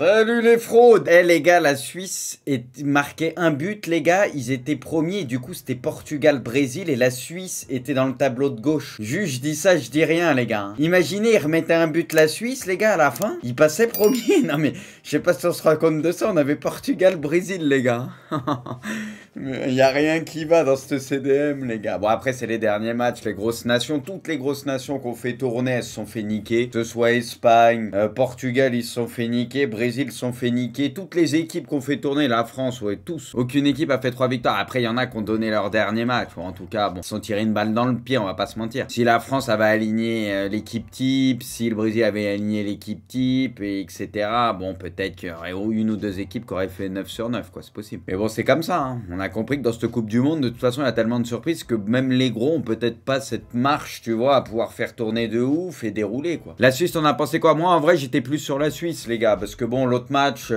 Salut les fraudes. Eh les gars, la Suisse marquait un but les gars, ils étaient premiers, du coup c'était Portugal-Brésil et la Suisse était dans le tableau de gauche. Juste je dis ça, je dis rien les gars. Imaginez, ils remettaient un but la Suisse les gars à la fin, ils passaient premier. Non mais, je sais pas si on se rend compte de ça, on avait Portugal-Brésil les gars. Il y a rien qui va dans ce CDM les gars. Bon après c'est les derniers matchs, les grosses nations, toutes les grosses nations qu'on fait tourner, elles se sont fait niquer. Que ce soit Espagne, Portugal ils se sont fait niquer, Brésil se sont fait niquer. Toutes les équipes qu'on fait tourner, la France, ouais tous. Aucune équipe a fait 3 victoires. Après il y en a qui ont donné leur dernier match. Ou en tout cas bon, ils se sont tirés une balle dans le pied, on va pas se mentir. Si la France avait aligné l'équipe type, si le Brésil avait aligné l'équipe type, et etc. Bon peut-être qu'il y aurait une ou deux équipes qui auraient fait 9 sur 9 quoi, c'est possible. Mais bon c'est comme ça, hein. On a compris que dans cette Coupe du Monde, de toute façon, il y a tellement de surprises que même les gros ont peut-être pas cette marche, tu vois, à pouvoir faire tourner de ouf et dérouler, quoi. La Suisse, t'en as pensé quoi? Moi, en vrai, j'étais plus sur la Suisse, les gars, parce que bon, l'autre match,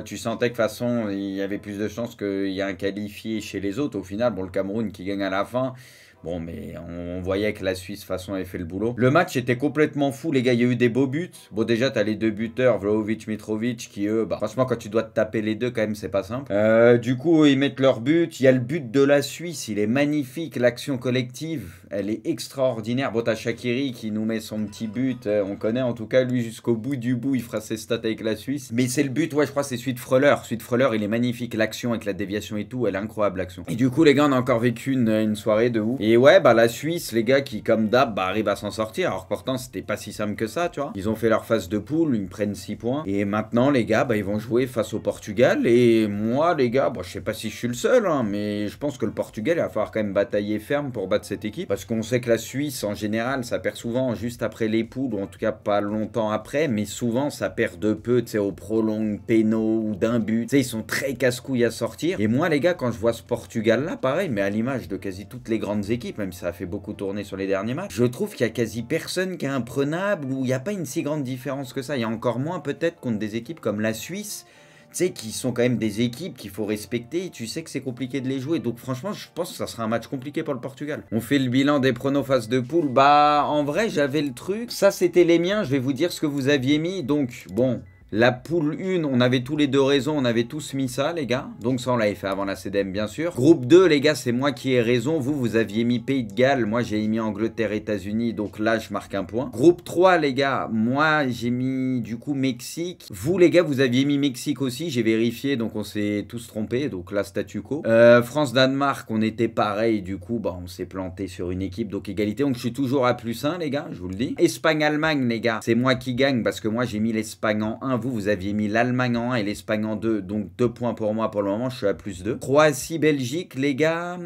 tu sentais que de toute façon, il y avait plus de chances qu'il y ait un qualifié chez les autres. Au final, bon, le Cameroun qui gagne à la fin. Bon, mais on voyait que la Suisse, de toute façon, avait fait le boulot. Le match était complètement fou, les gars. Il y a eu des beaux buts. Bon, déjà, t'as les deux buteurs, Vlahovic, Mitrovic, qui eux, bah, franchement, quand tu dois te taper les deux, quand même, c'est pas simple. Du coup, ils mettent leur but. Il y a le but de la Suisse. Il est magnifique. L'action collective, elle est extraordinaire. Bon, t'as Shaqiri qui nous met son petit but. On connaît, en tout cas, lui, jusqu'au bout du bout, il fera ses stats avec la Suisse. Mais c'est le but, ouais, je crois, c'est celui de Freuler. Celui de Freuler, il est magnifique. L'action avec la déviation et tout, elle est incroyable, l'action. Et du coup, les gars, on a encore vécu une soirée de ouf. Et ouais, bah la Suisse, les gars, qui comme d'hab, bah, arrivent à s'en sortir. Alors pourtant, c'était pas si simple que ça, tu vois. Ils ont fait leur phase de poule, ils prennent 6 points. Et maintenant, les gars, bah, ils vont jouer face au Portugal. Et moi, les gars, bah, je sais pas si je suis le seul, hein, mais je pense que le Portugal, il va falloir quand même batailler ferme pour battre cette équipe. Parce qu'on sait que la Suisse, en général, ça perd souvent juste après les poules, ou en tout cas pas longtemps après, mais souvent, ça perd de peu, tu sais, au prolong, pénaux ou d'un but. Tu sais, ils sont très casse-couilles à sortir. Et moi, les gars, quand je vois ce Portugal-là, pareil, mais à l'image de quasi toutes les grandes équipes, même si ça a fait beaucoup tourner sur les derniers matchs, je trouve qu'il y a quasi personne qui est imprenable, ou il n'y a pas une si grande différence que ça. Il y a encore moins peut-être contre des équipes comme la Suisse, tu sais, qui sont quand même des équipes qu'il faut respecter, tu sais que c'est compliqué de les jouer. Donc franchement, je pense que ça sera un match compliqué pour le Portugal. On fait le bilan des pronos phase de poule. Bah, en vrai, j'avais le truc. Ça, c'était les miens. Je vais vous dire ce que vous aviez mis. Donc, bon... La poule 1, on avait tous les deux raison, on avait tous mis ça, les gars. Donc ça, on l'avait fait avant la CDM, bien sûr. Groupe 2, les gars, c'est moi qui ai raison. Vous, vous aviez mis Pays de Galles. Moi, j'ai mis Angleterre, États-Unis. Donc là, je marque un point. Groupe 3, les gars, moi, j'ai mis, du coup, Mexique. Vous, les gars, vous aviez mis Mexique aussi. J'ai vérifié, donc on s'est tous trompés. Donc là, statu quo. France-Danemark, on était pareil. Du coup, bah, on s'est planté sur une équipe. Donc égalité. Donc je suis toujours à +1, les gars, je vous le dis. Espagne-Allemagne, les gars, c'est moi qui gagne parce que moi, j'ai mis l'Espagne en 1. Vous aviez mis l'Allemagne en 1 et l'Espagne en 2, donc 2 points pour moi pour le moment, je suis à +2. Croatie-Belgique, les gars...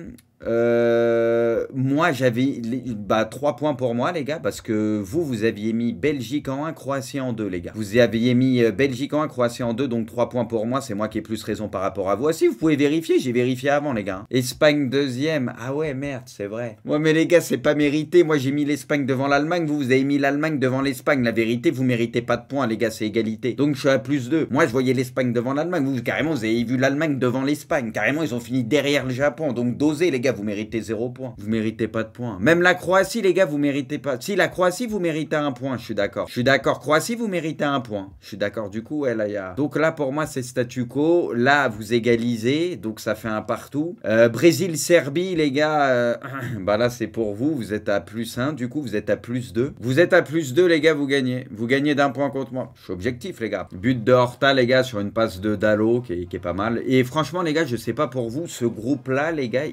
moi j'avais 3 points pour moi les gars, parce que vous aviez mis Belgique en 1, Croatie en 2 les gars. Vous aviez mis Belgique en 1, Croatie en 2, donc 3 points pour moi, c'est moi qui ai plus raison par rapport à vous. Ah si, vous pouvez vérifier, j'ai vérifié avant les gars. Espagne deuxième, ah ouais merde, c'est vrai. Ouais mais les gars, c'est pas mérité, moi j'ai mis l'Espagne devant l'Allemagne, vous avez mis l'Allemagne devant l'Espagne. La vérité, vous méritez pas de points les gars, c'est égalité. Donc je suis à +2. Moi je voyais l'Espagne devant l'Allemagne, vous carrément vous avez vu l'Allemagne devant l'Espagne. Carrément ils ont fini derrière le Japon, donc dosez les gars, vous méritez 0 points. Vous méritez pas de points. Même la Croatie, les gars, vous méritez pas. Si, la Croatie, vous méritez 1 point, je suis d'accord. Je suis d'accord. Croatie, vous méritez 1 point. Je suis d'accord. Du coup, ouais, là, il y a... Donc là, pour moi, c'est statu quo. Là, vous égalisez. Donc, ça fait un partout. Brésil-Serbie, les gars. Bah là, c'est pour vous. Vous êtes à +1. Du coup, vous êtes à +2. Vous êtes à +2, les gars, vous gagnez. Vous gagnez d'1 point contre moi. Je suis objectif, les gars. But de Horta, les gars, sur une passe de Dalot, qui est pas mal. Et franchement, les gars, je sais pas pour vous, ce groupe-là, les gars,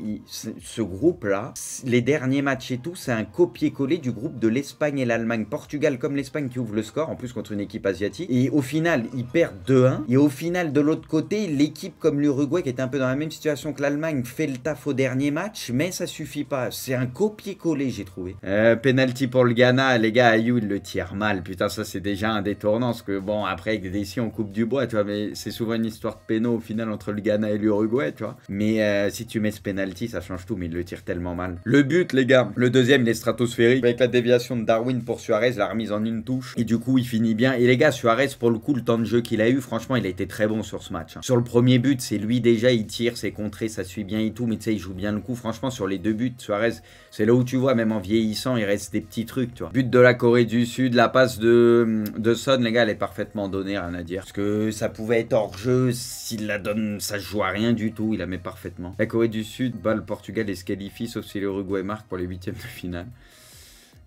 ce groupe-là, les derniers matchs et tout, c'est un copier-coller du groupe de l'Espagne et l'Allemagne. Portugal comme l'Espagne qui ouvre le score, en plus contre une équipe asiatique. Et au final, ils perdent 2-1. Et au final, de l'autre côté, l'équipe comme l'Uruguay, qui était un peu dans la même situation que l'Allemagne, fait le taf au dernier match, mais ça suffit pas. C'est un copier-coller, j'ai trouvé. Penalty pour le Ghana, les gars, Ayou, il le tire mal. Putain, ça c'est déjà un détournant, parce que bon, après, avec des décisions, on coupe du bois, tu vois, mais c'est souvent une histoire de péno au final entre le Ghana et l'Uruguay, tu vois. Mais si tu mets ce penalty, ça change tout, mais il le tire tellement mal. Le but, les gars, le deuxième, il est stratosphérique. Avec la déviation de Darwin pour Suarez, la remise en une touche. Et du coup, il finit bien. Et les gars, Suarez, pour le coup, le temps de jeu qu'il a eu, franchement, il a été très bon sur ce match. Sur le premier but, c'est lui déjà, il tire, c'est contré, ça suit bien et tout. Mais tu sais, il joue bien le coup. Franchement, sur les deux buts, Suarez, c'est là où tu vois, même en vieillissant, il reste des petits trucs, tu vois. But de la Corée du Sud, la passe de Son, les gars, elle est parfaitement donnée, rien à dire. Parce que ça pouvait être hors jeu, s'il la donne, ça se joue à rien du tout, il la met parfaitement. La Corée du Sud bat le Portugal et se qualifie, sauf si l'Uruguay marque pour les huitièmes de finale.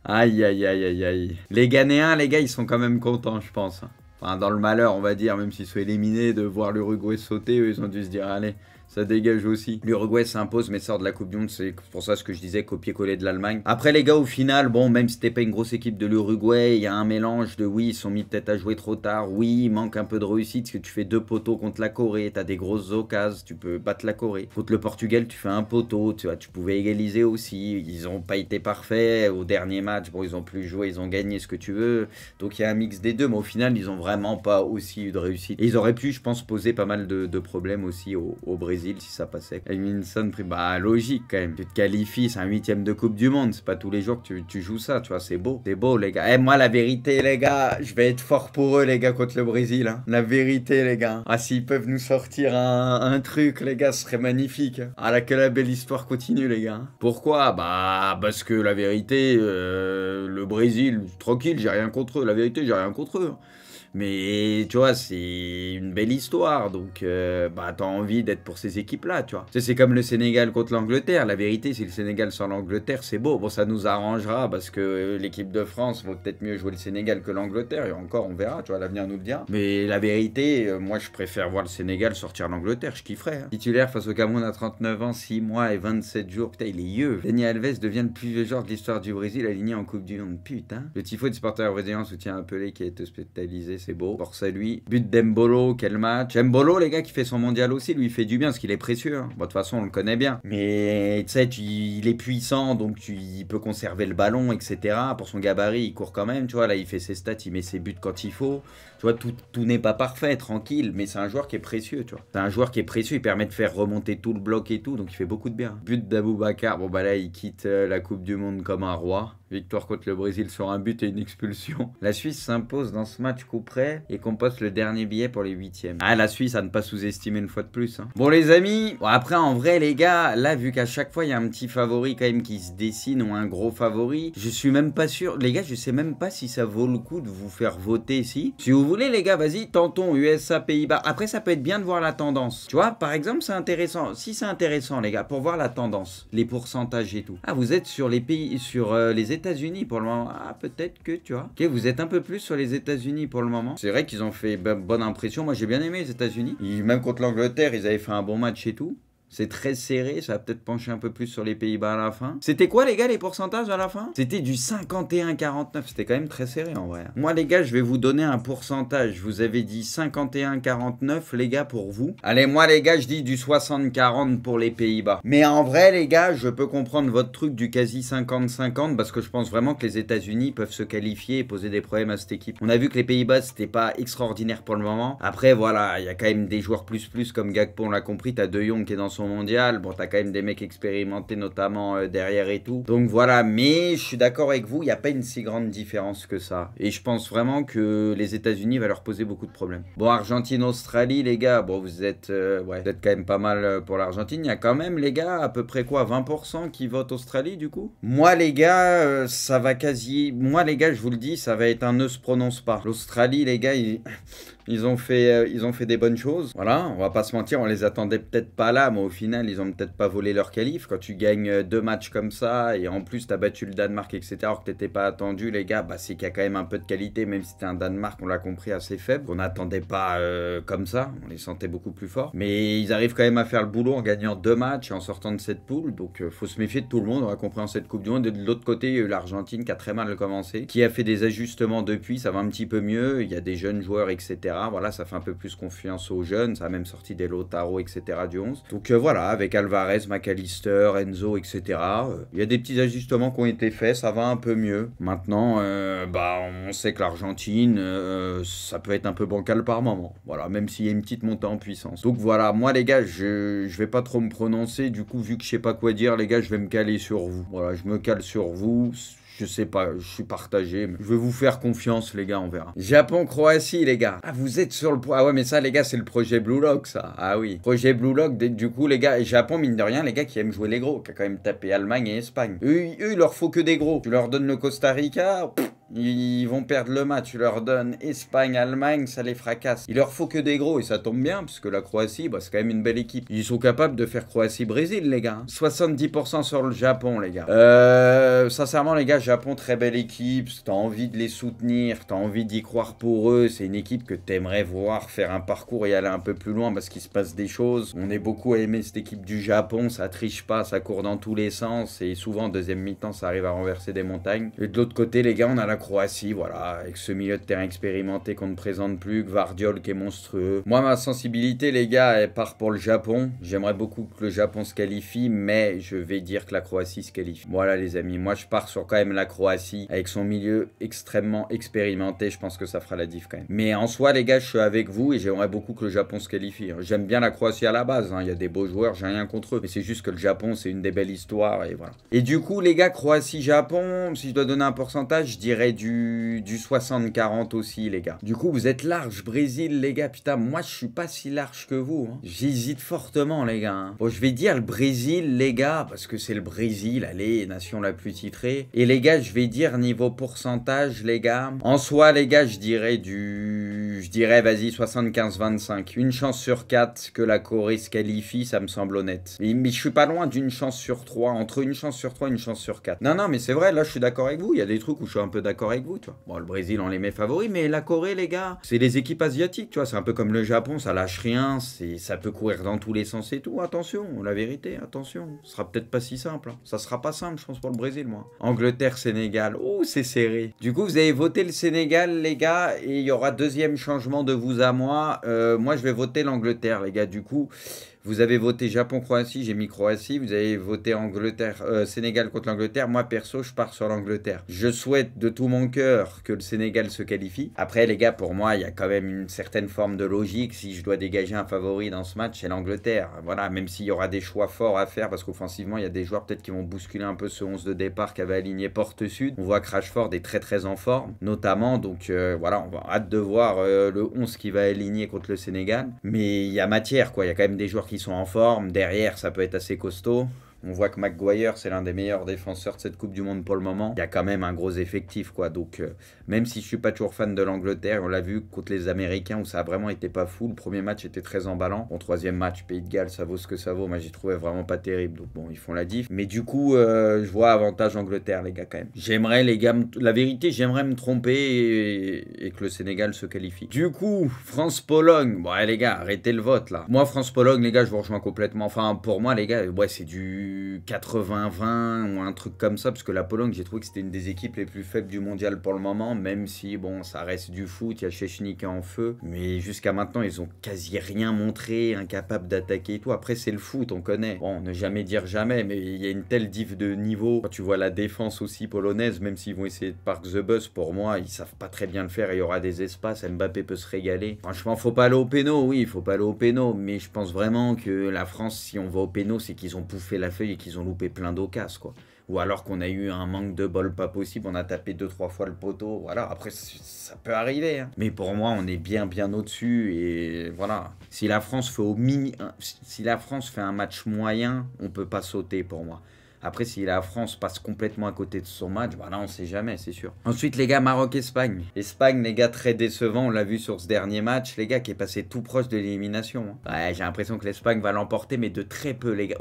Aïe, aïe, aïe, aïe, aïe. Les Ghanéens, les gars, ils sont quand même contents, je pense. Enfin, dans le malheur, on va dire, même s'ils sont éliminés, de voir l'Uruguay sauter, eux, ils ont dû se dire, allez, ça dégage aussi. L'Uruguay s'impose mais sort de la Coupe du Monde, c'est pour ça ce que je disais, copier-coller de l'Allemagne. Après les gars, au final, bon, même si c'était pas une grosse équipe de l'Uruguay, il y a un mélange de oui, ils sont mis peut-être à jouer trop tard, oui, il manque un peu de réussite, parce que tu fais 2 poteaux contre la Corée, t'as des grosses occasions, tu peux battre la Corée. Contre le Portugal, tu fais un poteau, tu vois, tu pouvais égaliser aussi, ils ont pas été parfaits, au dernier match, bon, ils ont plus joué, ils ont gagné ce que tu veux, donc il y a un mix des deux, mais au final, ils ont vraiment pas aussi eu de réussite. Et ils auraient pu, je pense, poser pas mal de problèmes aussi au Brésil si ça passait. Edminson, bah logique quand même. Tu te qualifies, c'est un 8ème de Coupe du Monde. C'est pas tous les jours que tu joues ça, tu vois. C'est beau. C'est beau, les gars. Moi, la vérité, les gars, je vais être fort pour eux, les gars, contre le Brésil. Hein. La vérité, les gars. Ah, s'ils peuvent nous sortir un truc, les gars, ce serait magnifique. Ah, là, que la belle histoire continue, les gars. Pourquoi? Bah, parce que la vérité, le Brésil, tranquille, j'ai rien contre eux. La vérité, j'ai rien contre eux. Mais tu vois, c'est une belle histoire, donc bah t'as envie d'être pour ces équipes-là, tu vois. Tu sais, c'est comme le Sénégal contre l'Angleterre. La vérité, si le Sénégal sans l'Angleterre, c'est beau. Bon, ça nous arrangera parce que l'équipe de France vaut peut-être mieux jouer le Sénégal que l'Angleterre. Et encore, on verra, tu vois, l'avenir nous le dira. Mais la vérité, moi, je préfère voir le Sénégal sortir l'Angleterre, je kifferais. Hein. Titulaire face au Cameroun à 39 ans, 6 mois et 27 jours. Putain, il est vieux. Daniel Alves devient le plus vieux joueur de l'histoire du Brésil aligné en Coupe du Monde. Putain. Le tifo de supporter brésilien soutient un Pelé qui a été hospitalisé. C'est beau. Force à lui. But d'Embolo, quel match. Embolo, les gars, qui fait son mondial aussi, lui, il fait du bien parce qu'il est précieux. Hein. Bon, de toute façon, on le connaît bien. Mais tu sais, il est puissant, donc il peut conserver le ballon, etc. Pour son gabarit, il court quand même. Tu vois, là, il fait ses stats, il met ses buts quand il faut. Tu vois, tout n'est pas parfait, tranquille, mais c'est un joueur qui est précieux, tu vois. C'est un joueur qui est précieux, il permet de faire remonter tout le bloc et tout, donc il fait beaucoup de bien. But d'Aboubacar, bon bah là, il quitte la Coupe du Monde comme un roi. Victoire contre le Brésil sur un but et une expulsion. La Suisse s'impose dans ce match coup près et composte le dernier billet pour les 8e. Ah, la Suisse à ne pas sous-estimer une fois de plus. Hein. Bon, les amis, bon, après, en vrai, les gars, là, vu qu'à chaque fois, il y a un petit favori quand même qui se dessine ou un gros favori, je suis même pas sûr. Les gars, je sais même pas si ça vaut le coup de vous faire voter ici. Si vous voulez, les gars, vas-y, tentons USA, Pays-Bas. Après, ça peut être bien de voir la tendance. Tu vois, par exemple, c'est intéressant. Si c'est intéressant, les gars, pour voir la tendance, les pourcentages et tout. Ah, vous êtes sur les pays, sur les États-Unis pour le moment. Ah, peut-être que, tu vois. Ok, vous êtes un peu plus sur les États-Unis pour le moment. C'est vrai qu'ils ont fait bonne impression. Moi, j'ai bien aimé les États-Unis. Même contre l'Angleterre, ils avaient fait un bon match et tout. C'est très serré, ça va peut-être pencher un peu plus sur les Pays-Bas à la fin. C'était quoi les gars les pourcentages à la fin? C'était du 51-49, c'était quand même très serré en vrai. Moi les gars, je vais vous donner un pourcentage. Je vous avais dit 51-49 les gars pour vous. Allez, moi les gars, je dis du 60-40 pour les Pays-Bas. Mais en vrai les gars, je peux comprendre votre truc du quasi 50-50 parce que je pense vraiment que les États-Unis peuvent se qualifier et poser des problèmes à cette équipe. On a vu que les Pays-Bas, c'était pas extraordinaire pour le moment. Après voilà, il y a quand même des joueurs plus comme Gakpo, on l'a compris, t'as De Jong qui est dans son mondial, bon t'as quand même des mecs expérimentés notamment derrière et tout, donc voilà, mais je suis d'accord avec vous, il n'y a pas une si grande différence que ça, et je pense vraiment que les États-Unis va leur poser beaucoup de problèmes. Bon, Argentine-Australie les gars, bon vous êtes ouais, vous êtes quand même pas mal pour l'Argentine, il y a quand même les gars à peu près quoi, 20% qui votent Australie du coup. Moi les gars, ça va quasi, moi les gars je vous le dis, ça va être un ne se prononce pas. L'Australie les gars, ils ont fait des bonnes choses. Voilà, on va pas se mentir, on les attendait peut-être pas là, mais au final, ils ont peut-être pas volé leur qualif. Quand tu gagnes 2 matchs comme ça, et en plus, t'as battu le Danemark, etc., alors que t'étais pas attendu, les gars, bah c'est qu'il y a quand même un peu de qualité, même si c'était un Danemark, on l'a compris, assez faible. On n'attendait pas comme ça, on les sentait beaucoup plus forts. Mais ils arrivent quand même à faire le boulot en gagnant 2 matchs et en sortant de cette poule, donc faut se méfier de tout le monde, on a compris en cette Coupe du Monde. Et de l'autre côté, il y a eu l'Argentine qui a très mal commencé, qui a fait des ajustements depuis, ça va un petit peu mieux, il y a des jeunes joueurs, etc., Voilà, ça fait un peu plus confiance aux jeunes. Ça a même sorti des Lautaro, etc. du 11. Donc voilà, avec Alvarez, McAllister, Enzo, etc. Il y a des petits ajustements qui ont été faits, ça va un peu mieux. Maintenant, on sait que l'Argentine, ça peut être un peu bancal par moment. Voilà, même s'il y a une petite montée en puissance. Donc voilà, moi les gars, je vais pas trop me prononcer. Du coup, vu que je sais pas quoi dire, les gars, je vais me caler sur vous. Voilà, je me cale sur vous. Je sais pas, je suis partagé, mais je vais vous faire confiance, les gars, on verra. Japon-Croatie, les gars. Ah, vous êtes sur le point. Ah ouais, mais ça, les gars, c'est le projet Blue Lock, ça. Ah oui. Projet Blue Lock, du coup, les gars, et Japon, mine de rien, les gars qui aiment jouer les gros, qui a quand même tapé Allemagne et Espagne. Eux, il leur faut que des gros. Tu leur donnes le Costa Rica, ils vont perdre le match. Tu leur donnes Espagne, Allemagne, ça les fracasse. Il leur faut que des gros, et ça tombe bien, parce que la Croatie, c'est quand même une belle équipe. Ils sont capables de faire Croatie-Brésil, les gars. 70% sur le Japon, les gars. Sincèrement, les gars, Japon, très belle équipe. T'as envie de les soutenir, t'as envie d'y croire pour eux. C'est une équipe que t'aimerais voir faire un parcours et aller un peu plus loin parce qu'il se passe des choses. On est beaucoup à aimer cette équipe du Japon. Ça triche pas, ça court dans tous les sens. Et souvent, en deuxième mi-temps, ça arrive à renverser des montagnes. Et de l'autre côté, les gars, on a la Croatie, voilà, avec ce milieu de terrain expérimenté qu'on ne présente plus, Gvardiol qui est monstrueux. Moi, ma sensibilité, les gars, elle part pour le Japon. J'aimerais beaucoup que le Japon se qualifie, mais je vais dire que la Croatie se qualifie. Voilà, les amis, moi, je pars sur quand même la Croatie, avec son milieu extrêmement expérimenté. Je pense que ça fera la diff quand même. Mais en soi, les gars, je suis avec vous et j'aimerais beaucoup que le Japon se qualifie. J'aime bien la Croatie à la base, il y a des beaux joueurs, j'ai rien contre eux. Mais c'est juste que le Japon, c'est une des belles histoires et voilà. Et du coup, les gars, Croatie-Japon, si je dois donner un pourcentage, je dirais du 60-40 aussi, les gars. Du coup, vous êtes large, Brésil, les gars. Putain, moi, je suis pas si large que vous. J'hésite fortement, les gars. Bon, je vais dire le Brésil, les gars, parce que c'est le Brésil, allez, nation la plus titrée. Et les gars, je vais dire niveau pourcentage, les gars. En soi, les gars, je dirais vas-y, 75-25. Une chance sur 4 que la Corée se qualifie, ça me semble honnête. Mais je suis pas loin d'une chance sur 3. Entre une chance sur 3 et une chance sur 4. Non, mais c'est vrai, là, je suis d'accord avec vous. Il y a des trucs où je suis un peu d'accord avec vous, tu vois. Bon, le Brésil, on les met favoris, mais la Corée, les gars, c'est les équipes asiatiques, tu vois. C'est un peu comme le Japon, ça lâche rien. Ça peut courir dans tous les sens et tout. Attention, la vérité, attention. Ce sera peut-être pas si simple. Ça sera pas simple, je pense, pour le Brésil, moi. Angleterre, Sénégal. Oh, c'est serré. Du coup, vous avez voté le Sénégal, les gars, et il y aura deuxième changement de vous à moi. Moi, je vais voter l'Angleterre, les gars. Du coup, vous avez voté Japon-Croatie, j'ai mis Croatie. Vous avez voté Sénégal contre l'Angleterre. Moi, perso, je pars sur l'Angleterre. Je souhaite de tout mon cœur que le Sénégal se qualifie. Après, les gars, pour moi, il y a quand même une certaine forme de logique. Si je dois dégager un favori dans ce match, c'est l'Angleterre. Voilà, même s'il y aura des choix forts à faire, parce qu'offensivement, il y a des joueurs peut-être qui vont bousculer un peu ce 11 de départ qu'avait aligné Porte Sud. On voit que Rashford est très très en forme, notamment. Donc voilà, on va hâte de voir le 11 qui va aligner contre le Sénégal. Mais il y a matière, quoi. Il y a quand même des joueurs qui sont en forme. Derrière, ça peut être assez costaud. On voit que Maguire, c'est l'un des meilleurs défenseurs de cette Coupe du Monde pour le moment. Il y a quand même un gros effectif, quoi. Donc, même si je suis pas toujours fan de l'Angleterre, on l'a vu contre les Américains où ça a vraiment été pas fou. Le premier match était très emballant. Bon, troisième match, Pays de Galles, ça vaut ce que ça vaut. Moi, j'ai trouvé vraiment pas terrible. Donc, bon, ils font la diff. Mais du coup, je vois avantage Angleterre, les gars, quand même. J'aimerais, les gars, la vérité, j'aimerais me tromper et que le Sénégal se qualifie. Du coup, France-Pologne. Bon, les gars, arrêtez le vote, là. Moi, France-Pologne, les gars, je vous rejoins complètement. Enfin, pour moi, les gars, ouais, c'est du 80-20 ou un truc comme ça, parce que la Pologne, j'ai trouvé que c'était une des équipes les plus faibles du mondial pour le moment, même si, bon, ça reste du foot, il y a Szczęsny qui est en feu, mais jusqu'à maintenant, ils ont quasi rien montré, incapables d'attaquer et tout. Après, c'est le foot, on connaît. Bon, ne jamais dire jamais, mais il y a une telle diff de niveau. Quand tu vois la défense aussi polonaise, même s'ils vont essayer de park the bus, pour moi, ils savent pas très bien le faire, il y aura des espaces, Mbappé peut se régaler. Franchement, faut pas aller au péno, oui, il faut pas aller au péno, mais je pense vraiment que la France, si on va au péno, c'est qu'ils ont pouffé la feuille et qu'ils ont loupé plein d'occasions, quoi. Ou alors qu'on a eu un manque de bol pas possible, on a tapé 2-3 fois le poteau, voilà, après ça peut arriver, hein. Mais pour moi, on est bien au-dessus, et voilà. Si la France fait un match moyen, on peut pas sauter pour moi. Après, si la France passe complètement à côté de son match, bah là, on sait jamais, c'est sûr. Ensuite, les gars, Maroc-Espagne. Espagne, les gars, très décevant. On l'a vu sur ce dernier match, les gars, qui est passé tout proche de l'élimination. Ouais, j'ai l'impression que l'Espagne va l'emporter, mais de très peu, les gars.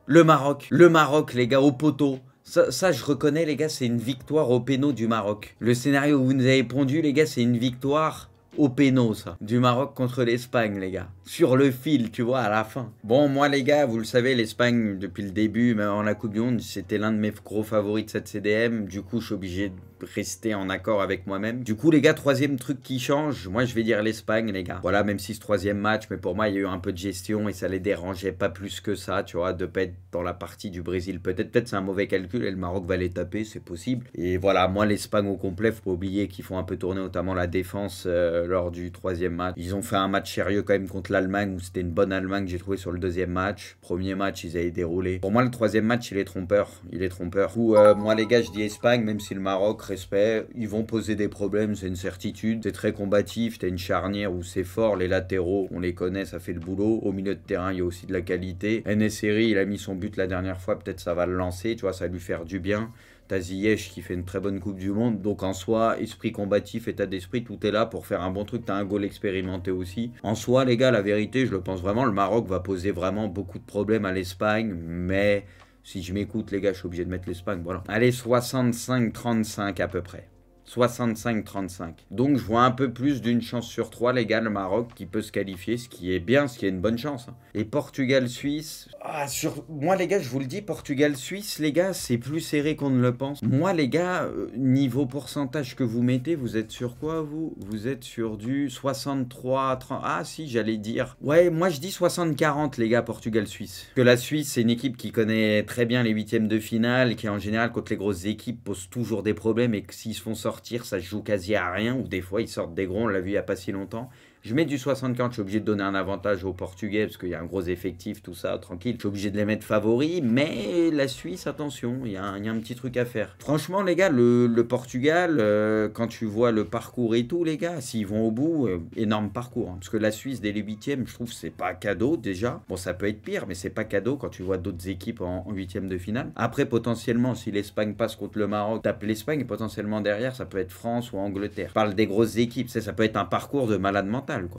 Le Maroc, les gars, au poteau. Ça, je reconnais, les gars, c'est une victoire au péno du Maroc. Le scénario où vous nous avez pondu, les gars, c'est une victoire au péno, ça. Du Maroc contre l'Espagne, les gars. Sur le fil, tu vois, à la fin. Bon, moi, les gars, vous le savez, l'Espagne, depuis le début, même en la Coupe du Monde, c'était l'un de mes gros favoris de cette CDM. Du coup, je suis obligé de rester en accord avec moi-même. Du coup, les gars, troisième truc qui change, moi, je vais dire l'Espagne, les gars. Voilà, même si ce troisième match, mais pour moi, il y a eu un peu de gestion et ça les dérangeait pas plus que ça, tu vois, de pas être dans la partie du Brésil. Peut-être c'est un mauvais calcul et le Maroc va les taper, c'est possible. Et voilà, moi, l'Espagne au complet, faut pas oublier qu'ils font un peu tourner notamment la défense lors du troisième match. Ils ont fait un match sérieux quand même contre l'Allemagne, où c'était une bonne Allemagne que j'ai trouvé sur le deuxième match. Premier match, ils avaient déroulé. Pour moi, le troisième match, il est trompeur. Il est trompeur. Ou moi, les gars, je dis Espagne, même si le Maroc, respect, ils vont poser des problèmes, c'est une certitude. C'est très combatif, t'as une charnière où c'est fort, les latéraux, on les connaît, ça fait le boulot. Au milieu de terrain, il y a aussi de la qualité. En-Nesyri, il a mis son but la dernière fois, peut-être ça va le lancer, tu vois, ça va lui faire du bien. T'as Ziyech qui fait une très bonne Coupe du Monde. Donc en soi, esprit combatif, état d'esprit, tout est là pour faire un bon truc. T'as un goal expérimenté aussi. En soi, les gars, la vérité, je le pense vraiment, le Maroc va poser vraiment beaucoup de problèmes à l'Espagne. Mais si je m'écoute, les gars, je suis obligé de mettre l'Espagne. Voilà. Allez, 65-35 à peu près. 65-35. Donc je vois un peu plus d'une chance sur 3, les gars, le Maroc qui peut se qualifier, ce qui est bien, ce qui est une bonne chance. Hein. Et Portugal-Suisse, moi les gars, je vous le dis, Portugal-Suisse, les gars, c'est plus serré qu'on ne le pense. Moi les gars, niveau pourcentage que vous mettez, vous êtes sur quoi vous? Vous êtes sur du 63-30. Ah si, j'allais dire. Ouais, moi je dis 60-40 les gars, Portugal-Suisse. Que la Suisse, c'est une équipe qui connaît très bien les huitièmes de finale, qui en général, contre les grosses équipes, pose toujours des problèmes et que s'ils se font sortir, ça se joue quasi à rien, ou des fois ils sortent des gros, on l'a vu il n'y a pas si longtemps. Je mets du 60-40, je suis obligé de donner un avantage aux Portugais parce qu'il y a un gros effectif, tout ça, tranquille. Je suis obligé de les mettre favoris, mais la Suisse, attention, il y a un petit truc à faire. Franchement, les gars, le Portugal, quand tu vois le parcours et tout, les gars, s'ils vont au bout, énorme parcours. Hein, parce que la Suisse, dès les huitièmes, je trouve que c'est pas cadeau déjà. Bon, ça peut être pire, mais c'est pas cadeau quand tu vois d'autres équipes en huitième de finale. Après, potentiellement, si l'Espagne passe contre le Maroc, tape l'Espagne, et potentiellement derrière, ça peut être France ou Angleterre. Je parle des grosses équipes, ça peut être un parcours de malade mental. Quoi.